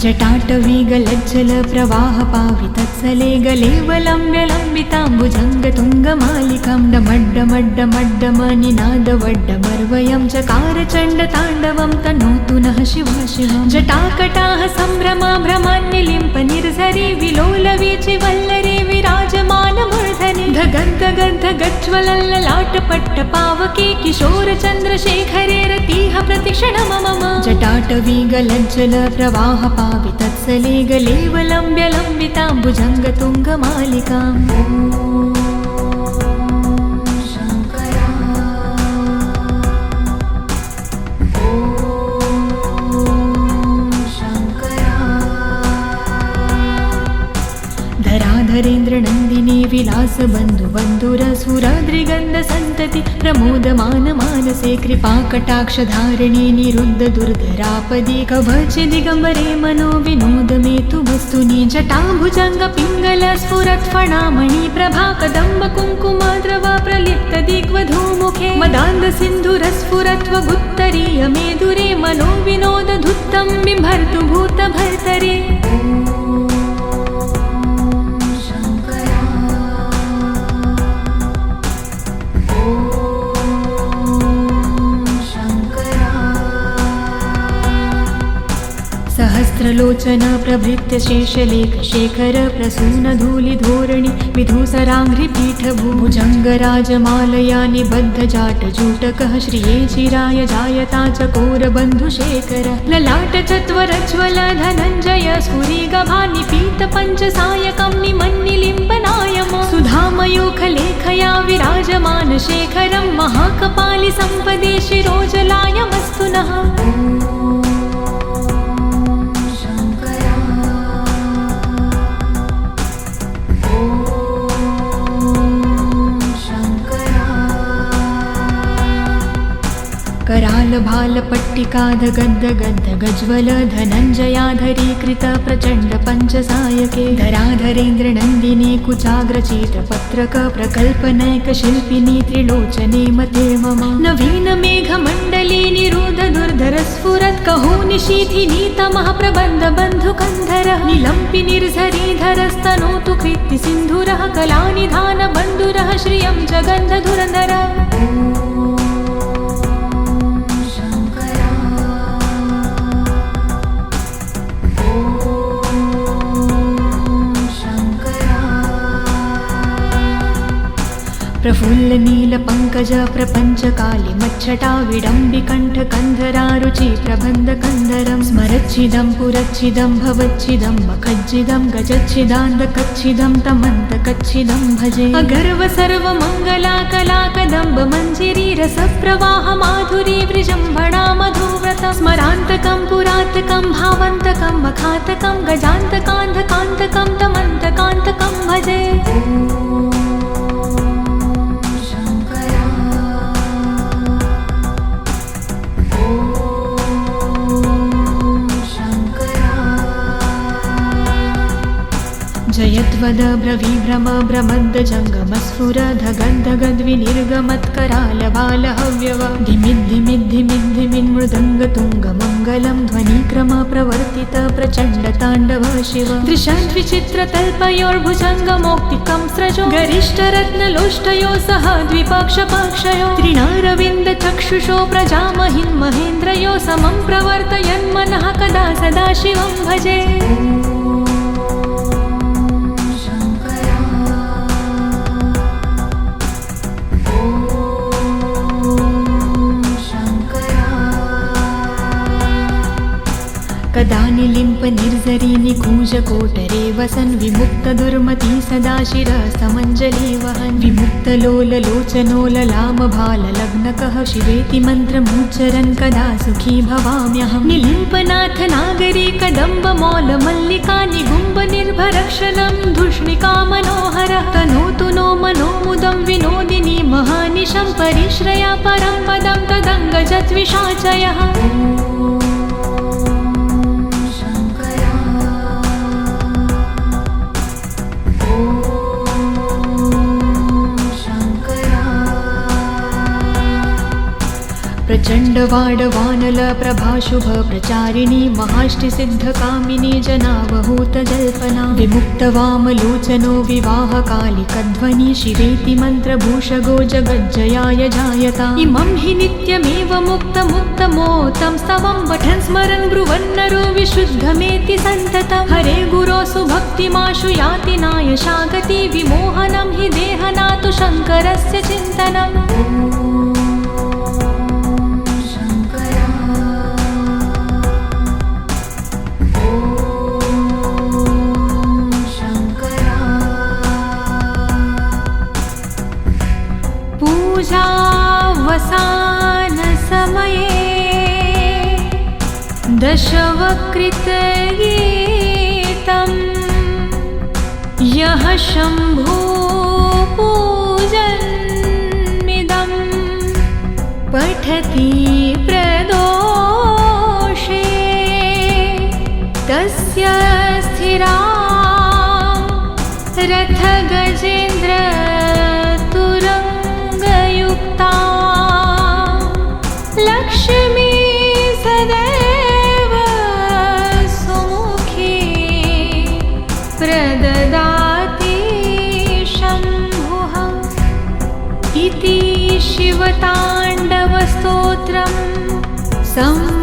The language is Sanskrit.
जटाटवीगलज्जल प्रवाह पावितत्सले गलेवलम्ब्यलम्बिताम्बुजङ्गतुङ्गमालिकां डमड्डमड्डमड्डमनिनादवड्डमर्वयं चकार चण्डताण्डवं तनोतु नः शिवा शिवं। जटाकटाः सम्भ्रमा भ्रमान्निलिम्प निर्झरी विलोलवीचि वल्लरी विराजमानमूर्धनि धगन्धगन्धगज्ज्वलल्ललाटपट्टपावके किशोरचन्द्रशेखरे रतिः प्रतिक्षणममम। जटाटवीगलज्जल प्रवाह पावितत्सले गलेवलम्ब्यलम्बिताम्बुजङ्गतुङ्गमालिकाम् धराधरेन्द्रनन्दिनी विलासबन्धुबन्धुरसुराद्रिगन्धसन्तति प्रमोदमानमानसे कृपाकटाक्षधारिणी निरुद्धदुर्धरापदि कवचे दिगम्बरे मनो विनोदमेतु वस्तुनि। जटाभुजङ्गपिङ्गलस्फुरत्फणामणि प्रभा कदम्बकुङ्कुमद्रवा प्रलिप्तदिग्वधूमुखे मदान्धसिन्धुरस्फुरत्वगुत्तरीयमेदुरे मनो विनोदधुत्तं बिम्भर्तु भूतभर्तरे। सहस्रलोचन प्रभृत्य शेषलेख शेखर प्रसून धूलिधोरणि विधूसराङ्घ्रिपीठभुजङ्गराजमालया निबद्धजाटजूटकः श्रिये चिराय जायता चकोरबन्धुशेखर ललाटचत्वरज्ज्वल धनञ्जय स्फुरिगभानिपीतपञ्चसायकं निमन्निलिम्बनायम सुधामयूखलेखया विराजमान शेखरं महाकपालि सम्पदे शिरोजलायमस्तु नः। करालभालपट्टिकाधगद्धगद्धगज्ज्वल धनञ्जयाधरीकृत प्रचण्ड पञ्चसायके धराधरेन्द्रनन्दिनी कुचाग्रचित्रपत्रक प्रकल्पनैकशिल्पिनी त्रिलोचने मते मम। नवीनमेघमण्डली निरुद्धदुर्धरस्फुरत् कहोनिशीथिनी तमः प्रबन्धबन्धुकन्धरः निलम्पि निर्झरीधरस्तनोतु कृत्तिसिन्धुरः कलानिधानबन्धुरः श्रियं च गन्धधुरन्धरः। प्रफुल्लनीलपङ्कज प्रपञ्चकालिमच्छटा विडम्बिकण्ठकन्धरारुचि प्रबन्धकन्धरं स्मरच्छिदं पुरच्छिदं भवच्छिदं मखज्जिदं गजच्छिदान्धकच्छिदं तमन्तकच्छिदं भजे। अगर्व सर्वमङ्गला कलाकदम्ब मञ्जिरी रसप्रवाह माधुरी वृजम्भणा मधुव्रतं स्मरान्तकं पुरातकं भावन्तकं मखातकं गजान्तकान्धकान्तकं तमन्तकान्तकं भजे। जयद्वद ब्रवीभ्रम ब्रमद्दजङ्गमस्फुरधगद्धगद्विनिर्गमत्करालबालहव्यव धिमिद्धिमिद्धिमिद्धिमिन्मृदङ्गतुङ्गमङ्गलं ध्वनिक्रम प्रवर्तित प्रचण्डताण्डव शिव। दृशाद्विचित्रतल्पयोर्भुजङ्गमौक्तिकं स्रजो गरिष्ठरत्नलोष्टयो सह द्विपक्षपाक्षयो त्रिणारविन्दचक्षुषो प्रजामहिन् महेन्द्रयो समं प्रवर्तयन्मनः कदा सदा शिवं भजे। कदा निलिम्प निर्झरी निकुञ्जकोटरे वसन् विमुक्तदुर्मती सदा शिरस्तमञ्जलि वहन् विमुक्तलोललोचनोललामभाललग्नकः शिवेति मन्त्रमुच्चरन् कदा सुखी भवाम्यहं। निलिम्पनाथ नागरी कदम्बमौलमल्लिका निगुम्ब निर्भरक्षलं धूष्णिका मनोहरः तनोतु नो मनोमुदं विनोदिनी महानिशं परिश्रया परं पदं तदङ्गजद्विषाचयः। मुखवाडवानलप्रभाशुभ प्रचारिणी महाष्टिसिद्धकामिनी जनावहूतजल्पना विमुक्तवामलोचनो विवाहकालिकध्वनि शिवेति मन्त्रभूषगो जगज्जयाय जायता इमं हि नित्यमेव मुक्तमुक्तमोतं स्तवं पठन् स्मरन् ब्रुवन्नरो विशुद्धमेति सन्ततं हरे गुरोसु भक्तिमाशु याति नायशागति विमोहनं हि देहनातु शङ्करस्य चिन्तनम् पूजावसानसमये दशवक्त्रगीतं यः शम्भो पूजन्मिदं पठति प्रदोषे तस्य स्थिरा रथगजेन्द्र लक्ष्मी सदैव सुमुखी प्रददाति शम्भुः इति शिवताण्डवस्तोत्रम्